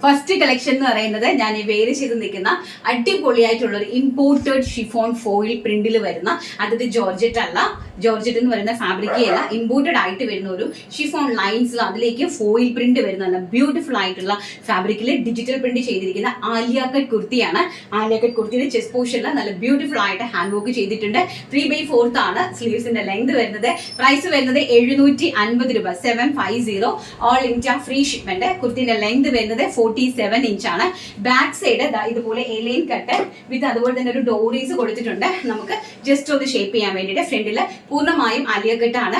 First collection എന്ന് പറയുന്നത് ഞാൻ വെയർ ചെയ്ത് നിൽക്കുന്ന അടിപൊളിയായിട്ടുള്ള ഒരു ഇമ്പോർട്ടഡ് ഷിഫോൺ ഫോയിൽ പ്രിന്റിൽ വരുന്ന, അതായത് ജോർജറ്റ് അല്ല, ജോർജറ്റ് എന്ന് പറയുന്ന ഫാബ്രിക് അല്ല, ഇമ്പോർട്ടഡ് ആയിട്ട് വരുന്ന ഒരു ഷിഫോൺ ലൈൻസിൽ അതിലേക്ക് ഫോയിൽ പ്രിന്റ് വരുന്ന ബ്യൂട്ടിഫുൾ ആയിട്ടുള്ള ഫാബ്രിക്കിൽ ഡിജിറ്റൽ പ്രിന്റ് ചെയ്തിരിക്കുന്ന ആലിയ കട്ട് കുർത്തിയാണ്. ആലിയ കട്ട് കുർത്തിയുടെ ചെസ്റ്റ് പോർഷനിൽ നല്ല ബ്യൂട്ടിഫുൾ ആയിട്ട് ഹാൻഡ് വർക്ക് ചെയ്തിട്ടുണ്ട്. 3/4 ആണ് സ്ലീവ്സിന്റെ ലെങ്ത് വരുന്നത്. പ്രൈസ് വരുന്നത് 750 രൂപ, 750. All India free shipment. കുർത്തിന്റെ ലെങ്ത് വരുന്നത് 47 ഇഞ്ചാണ്. ബാക്ക് സൈഡ് ഇതുപോലെ എലൈൻ കട്ട് വിത്ത് അതുപോലെ തന്നെ ഒരു ഡോറീസ് കൊടുത്തിട്ടുണ്ട്. നമുക്ക് ജസ്റ്റ് ഒന്ന് ഷേപ്പ് ചെയ്യാൻ വേണ്ടിയിട്ട്. ഫ്രണ്ടിൽ പൂർണ്ണമായും ആലിയ കട്ടാണ്,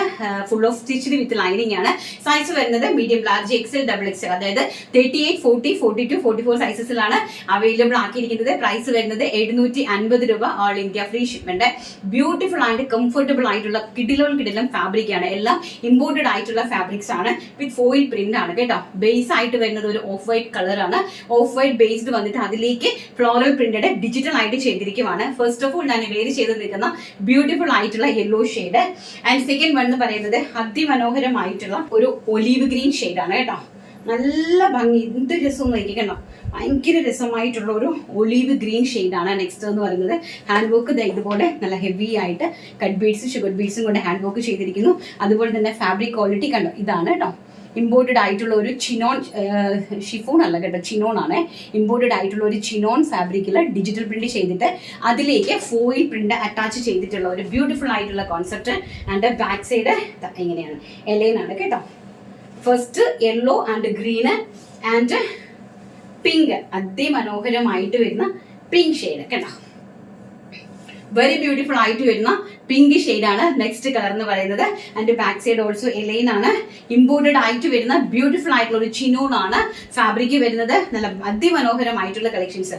full of stitched with lining ആണ്. സൈസ് വരുന്നത് medium, large, XL, double XL, അതായത് 38, 40, 42, 44 സൈസസിലാണ് അവൈലബിൾ ആക്കിയിരിക്കുന്നത്. പ്രൈസ് വരുന്നത് 750 രൂപ, all India free shipment. Beautiful and comfortable ആയിട്ടുള്ള കിടിലം ഫാബ്രിക് ആണ്. എല്ലാം ഇമ്പോർട്ടഡ് ആയിട്ടുള്ള ഫാബ്രിക്സ് ആണ് വിത്ത് ഫോയിൽ പ്രിന്റ് ആണ് കേട്ടോ. ബേസ് ആയിട്ട് വരുന്നത് ഒരു ഓഫ് വൈറ്റ് കളർ ആണ്. ഓഫ് വൈറ്റ് ബേസ്ഡ് വന്നിട്ട് അതിലേക്ക് ഫ്ലോറൽ പ്രിന്റഡ് ഡിജിറ്റൽ ആയിട്ട് ചെയ്തിരിക്കുവാണ്. ഫസ്റ്റ് ഓഫ് ഓൾ ഞാൻ വെയർ ചെയ്ത് നിൽക്കുന്ന ബ്യൂട്ടിഫുൾ ആയിട്ടുള്ള yellow shade. And second one എന്ന് പറയുന്നത് അതിമനോഹരമായിട്ടുള്ള ഒരു ഒലീവ് ഗ്രീൻ ഷെയ്ഡ് ആണ് കേട്ടോ. നല്ല ഭംഗി, എന്ത് രസം നോക്കിക്കണ്ടോ, ഭയങ്കര രസമായിട്ടുള്ള ഒരു ഒലീവ് ഗ്രീൻ ഷെയ്ഡാണ്. നെക്സ്റ്റ് എന്ന് പറയുന്നത് ഹാൻഡ് വർക്ക് ഇതുപോലെ നല്ല ഹെവി ആയിട്ട് കട്ട് ബീഡ്സ്, ഷുഗർ ബീഡ്സും കൊണ്ട് ഹാൻഡ് വർക്ക് ചെയ്തിരിക്കുന്നു. അതുപോലെ തന്നെ ഫാബ്രിക് ക്വാളിറ്റി കണ്ടോ, ഇതാണ് കേട്ടോ. ഇമ്പോർട്ടഡ് ആയിട്ടുള്ള ഒരു ചിനോൺ, ഷിഫോൺ അല്ല കേട്ടോ, ചിനോൺ ആണ്. ഇമ്പോർട്ടഡ് ആയിട്ടുള്ള ഒരു ചിനോൺ ഫാബ്രിക്കിൽ ഡിജിറ്റൽ പ്രിന്റ് ചെയ്തിട്ട് അതിലേക്ക് ഫോയിൽ പ്രിന്റ് അറ്റാച്ച് ചെയ്തിട്ടുള്ള ഒരു ബ്യൂട്ടിഫുൾ ആയിട്ടുള്ള കോൺസെപ്റ്റ്. ആൻഡ് ബാക്ക് സൈഡ് ഇങ്ങനെയാണ്, എലൈൻ ആണ് കേട്ടോ. First yellow and green and pink, അതിമനോഹരമായിട്ട് വരുന്ന പിങ്ക് ഷെയ്ഡ് കേട്ടോ. വെരി ബ്യൂട്ടിഫുൾ ആയിട്ട് വരുന്ന പിങ്ക് ഷെയ്ഡാണ് നെക്സ്റ്റ് കളർ എന്ന് പറയുന്നത്. And back side also A line ആണ്. ഇമ്പോർട്ടഡ് ആയിട്ട് വരുന്ന ബ്യൂട്ടിഫുൾ ആയിട്ടുള്ള ഒരു ചിനോൺ ആണ് ഫാബ്രിക് വരുന്നത്. നല്ല അതിമനോഹരമായിട്ടുള്ള കളക്ഷൻസ്.